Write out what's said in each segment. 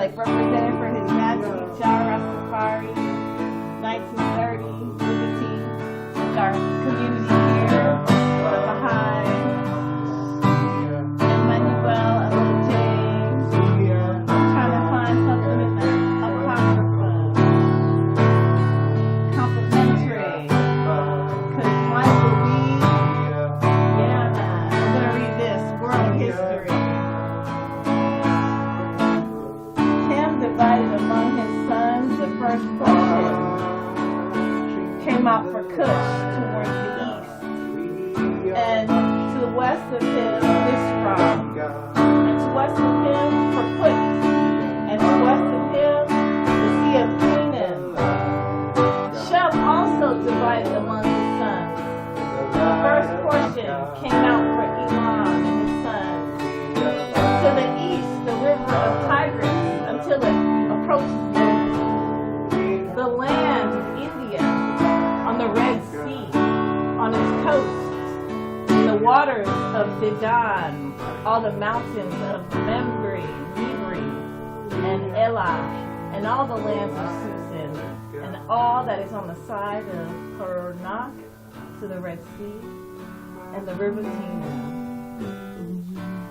like represented for His Majesty Rastafari, 1930, Liberty, with our community here, the Baha'i, Emmanuel, OJ. I'm trying to find something in the Apocrypha, complimentary, because Michael read, yeah man, I'm going to read this, world history. Divided among his sons, the first portion came out for Cush towards the east, and to the west of him, Mizraim, and to west of him, for Put, and to west of him, the Sea of Canaan. Shem also divided among his sons. The first portion came out for Elam and his sons. To the east, the river of Tigris, until it approaches the land of India, on the Red Sea, on its coast, the waters of Dedan, all the mountains of Membri, and Elah, and all the lands of Susan, and all that is on the side of Paranach to the Red Sea, and the river Tina.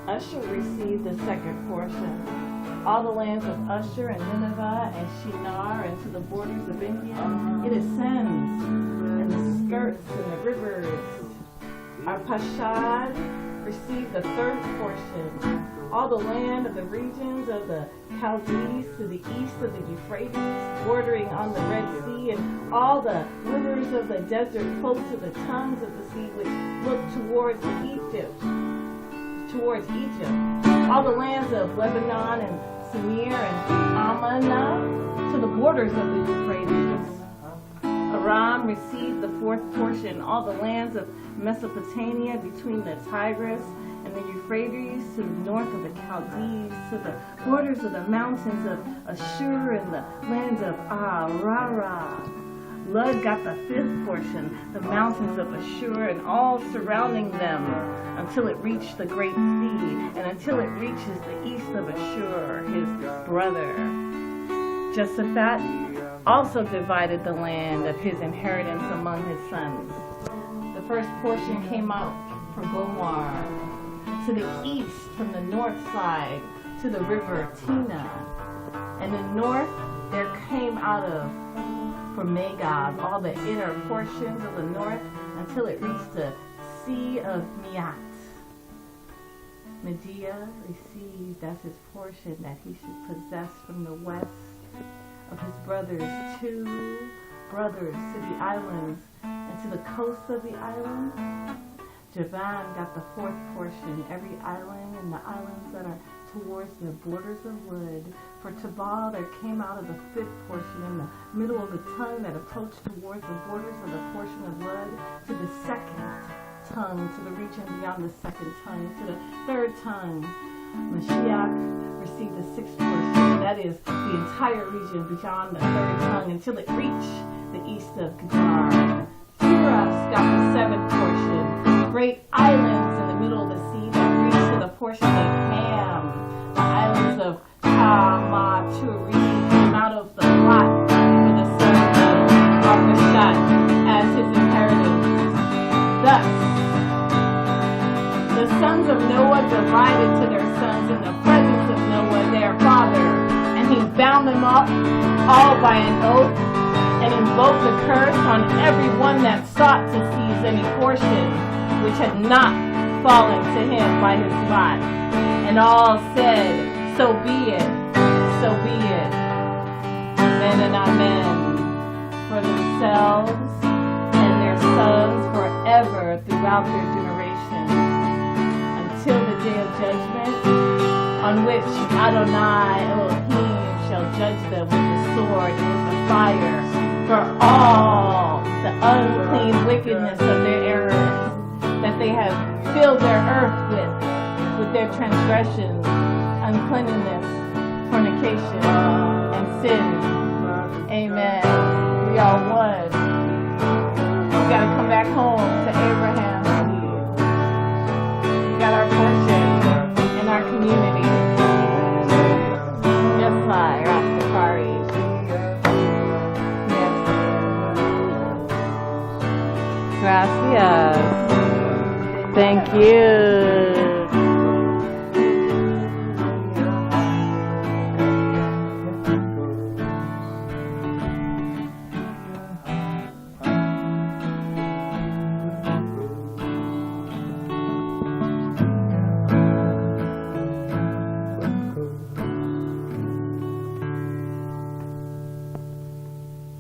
Usher received the second portion. All the lands of Usher and Nineveh and Shinar and to the borders of India, it ascends, and the skirts and the rivers. Arpachshad received the third portion. All the land of the regions of the Chaldees to the east of the Euphrates, bordering on the Red Sea, and all the rivers of the desert close to the tongues of the sea which look towards Egypt. All the lands of Lebanon and Sinir and Ammon to the borders of the Euphrates. Aram received the fourth portion, all the lands of Mesopotamia between the Tigris and the Euphrates to the north of the Chaldees, to the borders of the mountains of Ashur and the lands of Ararah. Lud got the fifth portion, the mountains of Ashur and all surrounding them, until it reached the Great Sea, and until it reaches the east of Ashur, his brother. Josaphat also divided the land of his inheritance among his sons. The first portion came out for Gomar, to the east from the north side to the river Tina, and the north there came out of for Magog, all the inner portions of the north, until it reached the Sea of Miat. Medea received as his portion that he should possess from the west of his brothers 2 brothers to the islands and to the coast of the islands. Javan got the fourth portion, every island and the islands that are towards the borders of wood. For Tabal there came out of the fifth portion in the middle of the tongue that approached towards the borders of the portion of wood to the second tongue, to the region beyond the second tongue, to the third tongue. Mashiach received the sixth portion, that is the entire region beyond the third tongue, until it reached the east of Kedar. KATURAH got the seventh portion, great islands in the middle of the sea that reached to the portion of Ham. The islands of KATURAH came out of the lot for the sons of Arpachshad as his inheritance. Thus, the sons of Noah divided to their sons in the presence of Noah their father, and he bound them up all by an oath, and invoked the curse on every one that sought to seize any portion which had not fallen to him by his lot. And all said, so be it, so be it. Amen and amen. For themselves and their sons forever throughout their generations, until the day of judgment, on which Adonai Elohim shall judge them with the sword and with the fire, for all the unclean wickedness of their errors that they have filled their earth with their transgressions, uncleanness, fornication, and sin. Amen. We are one. We got to come back home to Abraham. We got our portion in our community. Yes, God. Gracias. Thank you.